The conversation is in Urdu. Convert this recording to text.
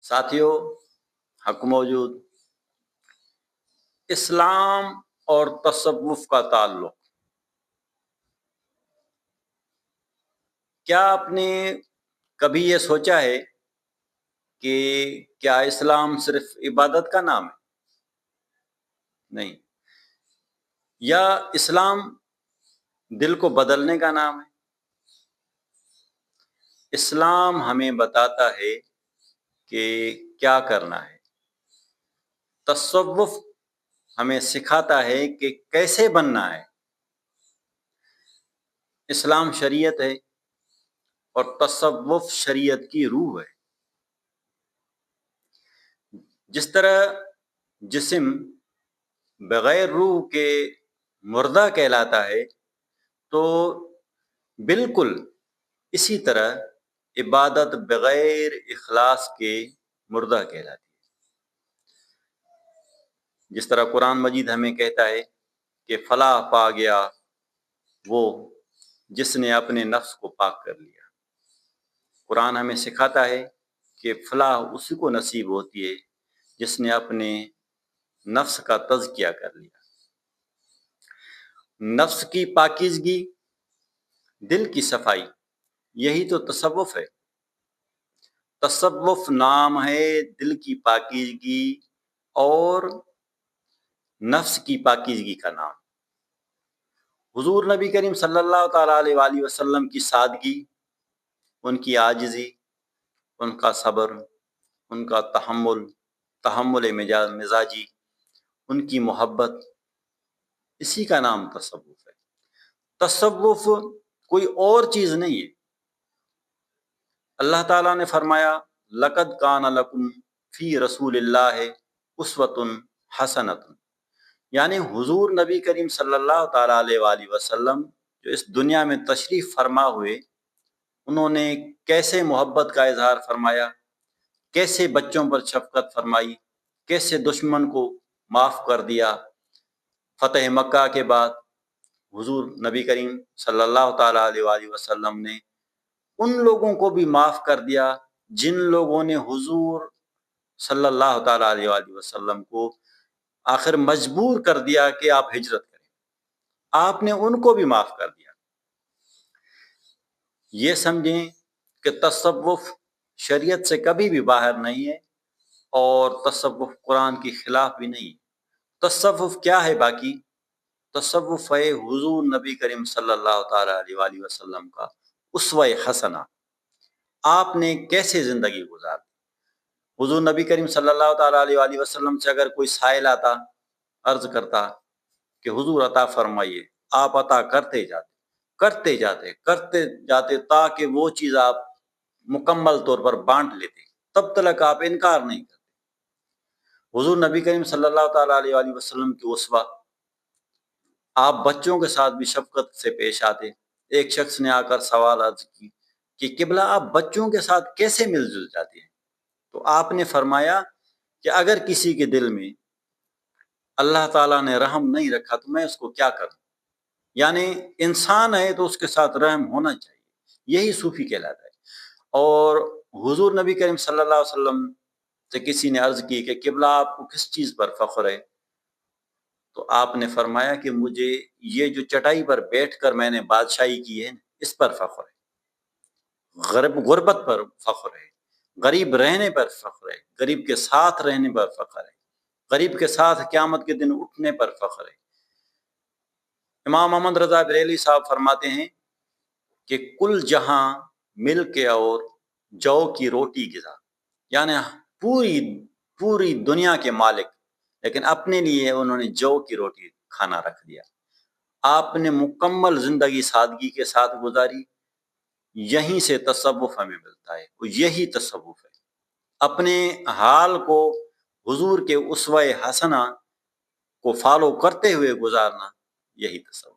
ساتھیوں، حق موجود اسلام اور تصوف کا تعلق، کیا آپ نے کبھی یہ سوچا ہے کہ کیا اسلام صرف عبادت کا نام ہے؟ نہیں، یا اسلام دل کو بدلنے کا نام ہے؟ اسلام ہمیں بتاتا ہے کہ کیا کرنا ہے، تصوف ہمیں سکھاتا ہے کہ کیسے بننا ہے۔ اسلام شریعت ہے اور تصوف شریعت کی روح ہے۔ جس طرح جسم بغیر روح کے مردہ کہلاتا ہے، تو بالکل اسی طرح عبادت بغیر اخلاص کے مردہ کہلاتی ہے۔ جس طرح قرآن مجید ہمیں کہتا ہے کہ فلاح پا گیا وہ جس نے اپنے نفس کو پاک کر لیا۔ قرآن ہمیں سکھاتا ہے کہ فلاح اسی کو نصیب ہوتی ہے جس نے اپنے نفس کا تزکیہ کر لیا۔ نفس کی پاکیزگی، دل کی صفائی، یہی تو تصوف ہے۔ تصوف نام ہے دل کی پاکیزگی اور نفس کی پاکیزگی کا نام۔ حضور نبی کریم صلی اللہ تعالیٰ علیہ وآلہ وسلم کی سادگی، ان کی عاجزی، ان کا صبر، ان کا تحمل مزاجی، ان کی محبت، اسی کا نام تصوف ہے۔ تصوف کوئی اور چیز نہیں ہے۔ اللہ تعالیٰ نے فرمایا لَقَدْ كَانَ لَكُمْ فِي رَسُولِ اللَّهِ أُسْوَةٌ حَسَنَةٌ، یعنی حضور نبی کریم صلی اللہ تعالیٰ علیہ وآلہ وسلم جو اس دنیا میں تشریف فرما ہوئے، انہوں نے کیسے محبت کا اظہار فرمایا، کیسے بچوں پر شفقت فرمائی، کیسے دشمن کو معاف کر دیا۔ فتح مکہ کے بعد حضور نبی کریم صلی اللہ تعالیٰ علیہ وآلہ وسلم نے ان لوگوں کو بھی معاف کر دیا جن لوگوں نے حضور صلی اللہ تعالیٰ علیہ وآلہ وسلم کو آخر مجبور کر دیا کہ آپ ہجرت کریں، آپ نے ان کو بھی معاف کر دیا۔ یہ سمجھیں کہ تصوف شریعت سے کبھی بھی باہر نہیں ہے اور تصوف قرآن کی خلاف بھی نہیں ہے۔ تصوف کیا ہے؟ باقی تصوف ہے حضور نبی کریم صلی اللہ تعالیٰ علیہ وآلہ وسلم کا اسوہ حسنہ۔ آپ نے کیسے زندگی گزاری؟ حضور نبی کریم صلی اللہ تعالیٰ علیہ وآلہ وسلم سے اگر کوئی سائل آتا، عرض کرتا کہ حضور عطا فرمائیے، آپ عطا کرتے جاتے تاکہ وہ چیز آپ مکمل طور پر بانٹ لیتے، تب تک آپ انکار نہیں کرتے۔ حضور نبی کریم صلی اللہ تعالیٰ علیہ وآلہ وسلم کی اسوہ، آپ بچوں کے ساتھ بھی شفقت سے پیش آتے۔ ایک شخص نے آ کر سوال عرض کی کہ قبلہ آپ بچوں کے ساتھ کیسے مل جل جاتے ہیں؟ تو آپ نے فرمایا کہ اگر کسی کے دل میں اللہ تعالیٰ نے رحم نہیں رکھا تو میں اس کو کیا کروں؟ یعنی انسان ہے تو اس کے ساتھ رحم ہونا چاہیے، یہی صوفی کہلاتا ہے۔ اور حضور نبی کریم صلی اللہ علیہ وسلم سے کسی نے عرض کی کہ قبلہ آپ کو کس چیز پر فخر ہے؟ تو آپ نے فرمایا کہ مجھے یہ جو چٹائی پر بیٹھ کر میں نے بادشاہی کی ہے اس پر فخر ہے، غربت پر فخر ہے، غریب رہنے پر فخر ہے، غریب کے ساتھ رہنے پر فخر ہے، غریب کے ساتھ قیامت کے دن اٹھنے پر فخر ہے۔ امام محمد رضا بریلوی صاحب فرماتے ہیں کہ کل جہاں مل کے اور جو کی روٹی غذا، یعنی پوری دنیا کے مالک، لیکن اپنے لیے انہوں نے جو کی روٹی کھانا رکھ دیا۔ آپ نے مکمل زندگی سادگی کے ساتھ گزاری۔ یہیں سے تصوف ہمیں ملتا ہے، یہی تصوف ہے۔ اپنے حال کو حضور کے اسوہ حسنہ کو فالو کرتے ہوئے گزارنا، یہی تصوف۔